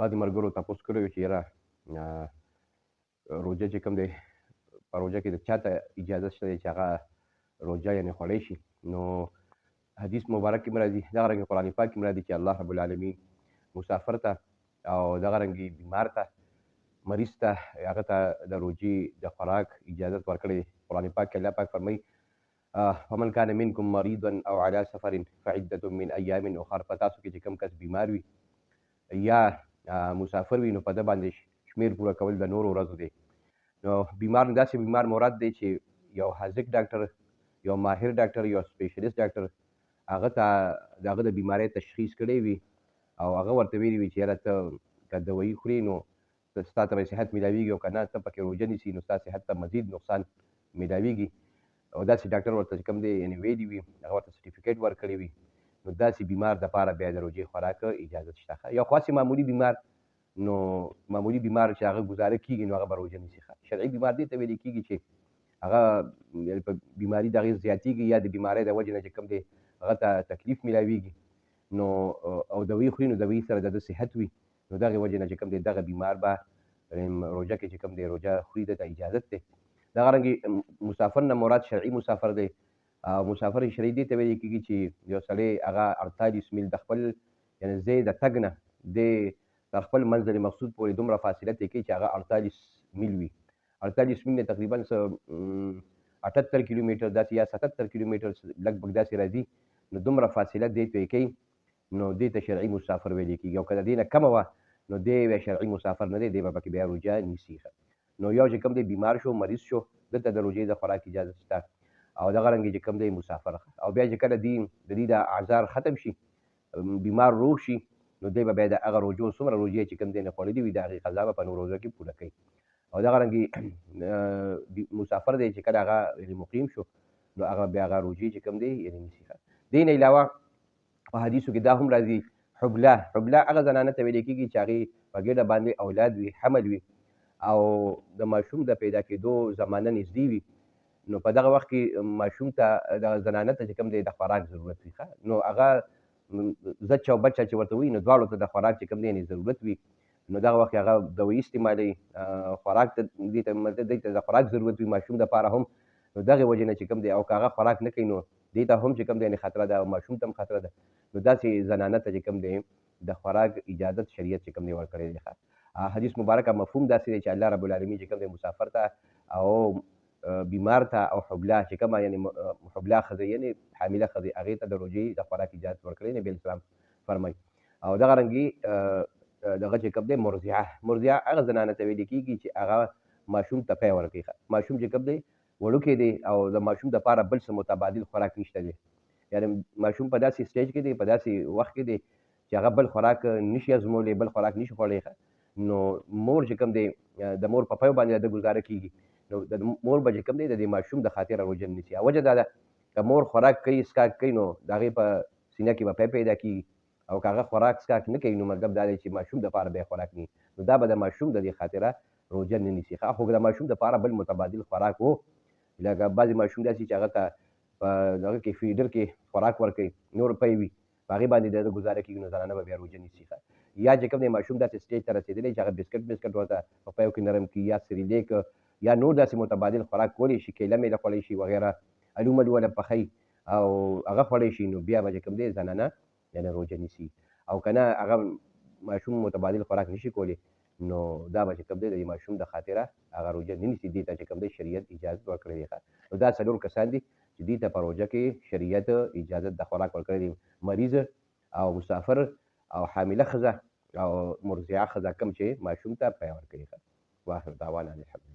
بعضې ملګرو تپوس کړی وو چې یاره روژه چې کوم دی په روژه کې د چاته اجازه شته دی چې هغه روژه یعنې خوړی شي. نو حدیث مبارک کې هم راځي، دغه رنګې قرآن پاک کې هم راځي چې الله رب العالمین مسافر ته او دغه رنګې بیمار ته مریض ته هغه ته د روژې د خوراک اجازت ورکړی دی. قرآن پاک کې الله پاک فرمایي فمن کان منکم مریضا او علی سفر فعدة من ایام اخر. په تاسو کې چې کوم کس بیمار وي یا مسافر وي نو په ده باندې شمیر پوره کول د نورو ورځو دی. نو بیمار نه داسې بیمار مراد دی چې یو حاذق ډاکټر، یو ماهر ډاکټر، یو سپیشلیست ډاکټر هغه ته د هغه د بیمارۍ تشخیص کړی وي او هغه ورته ویلي وي چې یاره ته که دوایي خورې نو ستا ته به صحت میلاویږي او که نه ته پکې روژه نیسي نو ستا صحت ته مزید نقصان میلاویږي. او داسې ډاکټر ورته چې کوم دی یعنې ویلي وي هغه ورته سرټیفیکیټ ورکړی وي نو داسې بیمار دپاره بیا د روژې خوراک اجازت شته. یو خو هسې معمولي بیمار نو معمولي بیمار چې هغه ګزاره کېږي نو هغه به روژه نیسي. شرعي بیمار دې ته ویل کېږي چې هغه په بیماري د هغې زیاتېږي یا د بیمارۍ د وجې نه چې کوم دی هغه ته تکلیف میلاویږي نو او دوی خوري نو دوی سره د ده صحت وي نو دغې وجې نه چې کوم دی دغه بیمار به روژه کې چې کوم دی روژه خوري ده ته اجازت دی. دغه رنګې مسافر نه مراد شرعي مسافر دی. مسافر شرعي دې ته ویل کېږي چې یو سړی هغه 48 میل د خپل یعنې ځای د تګ نه دی تر خپل منزل مقصود پورې دومره فاصله طی کوي چې هغه 48 میل وي. 48 میل نه تقریبا 78 کیلومیټر داسې یا 77 کیلومیټر لږ بږ داسې راځي نو دومره فاصله دی طی کوي نو دې ته شرعي مسافر ویل کېږي. او که د دې نه کمه وه نو دی بیا شرعي مسافر نه دی، دی به پکې بیا روژه نیسي. نو یو چې کوم دی بیمار شو، مریض شو، دلته د روژې د خوراک اجازه شته. او دغه رنګې چې کوم دی مسافر او بیا چې کله د دې د اعذار ختم شي، بیمار روغ شي نو دی به بیا د هغه روژو څومره روژې چې کوم دی نه خوړلي وي د هغې قضا به په نورو روژو کې پوره کوي. او دغه رنګې مسافر دی چې کله هغه مقیم شو نو هغه بیا هغه روژې چې کوم دی یعنې نیسي. دې نه علاوه په حدیثو کې دا هم راځي حبله هغه زنانه ته ویل کېږي چې هغې په ګېډه باندې اولاد وي، حمل وي او د ماشوم د پیدا کېدو زمانه نږدې وي نو په دغه وخت کې ماشوم ته دغه زنانه ته چې کوم دی د خوراک ضرورت وي نو هغه زچه او بچه چې ورته وي نو دواړو ته د خوراک چې کوم دی یعنې ضرورت وي نو دغه وخت هغه دوایي استعمالوي خوراک ته دې ته د خوراک ضرورت وي ماشوم دپاره هم نو دغې وجې نه چې کوم دی او که هغه خوراک نه کوي نو دې ته هم چې کوم دی یعنې خطره ده او ماشوم ته هم خطره ده نو داسې زنانه ته چې کوم دی د خوراک اجازت شریعت چې کوم دی ورکړی دی. حدیث مبارکه مفهوم داسې دی چې الله رب العالمین چې کوم دی مسافر ته او بیمار ته او حبله چې کومه یعنې حبله ښځه یعنې حامله ښځې هغې ته د روژې د خوراک اجازت ورکړی نبي اسلام فرمایي. او دغه رنګې دغه چې کوم دی مرضعه هغه زنانه ته ویل کېږي چې هغه ماشوم ته پی ورکوي. ماشوم چې کوم دی وړوکی دی او د ماشوم دپاره بل څه متبادل خوراک نشته دی، یعنې ماشوم په داسې سټیج کې دی، په داسې وخت کې دی چې هغه بل خوراک نشي ازمولی، بل خوراک نشي خوړلی نو مور چې کوم دی د مور په پیو باندې د ګزاره کېږي نو د مور به چې کوم دی د دې ماشوم د خاطره روژه نیسي. وجه دا ده که مور خوراک کوي څښاک کوي نو د هغې په سینه کې به پی پیدا کېږي او که هغه خوراک څښاک نه کوي نو مطلب دا دی چې ماشوم دپاره به یې خوراک نه نو دا به د ماشوم د دې خاطره روژه نه نیسي. خو که د ماشوم دپاره بل متبادل خوراک و لکه بعضې ماشوم داسې چې هغه ته په دغه کې فیډر کې خوراک ورکوي نور پی وي په هغې باندې د ګزاره کېږي نو زنانه به بیا روژه نیسي. یا چې کوم دی ماشوم داسې سټیج ته رسېدلی چې هغه بسکټ ورته په پیو کې نرم کړي یا سریلیک یا نور داسې متبادل خوراک کولی شي، کیله میله خوړی شي وغیره الو ملو وله پخی او هغه خوړی شي نو بیا به چې کوم دی زنانه یعنې روژه نیسي. او که نه هغه ماشوم متبادل خوراک نشي کولی نو دا به چې کوم دی د ماشوم د خاطره هغه روژه نه نیسي. دې ته چې کوم دی شریعت اجازت ورکړی دی. نو دا 4 کسان دي چې دې ته په روژه کې شریعت اجازت د خوراک ورکړی دی، مریض او مسافر او حامله ښځه او مرضعه ښځه کوم چې ماشوم ته پی ورکوي. واخر دعوانا الحمد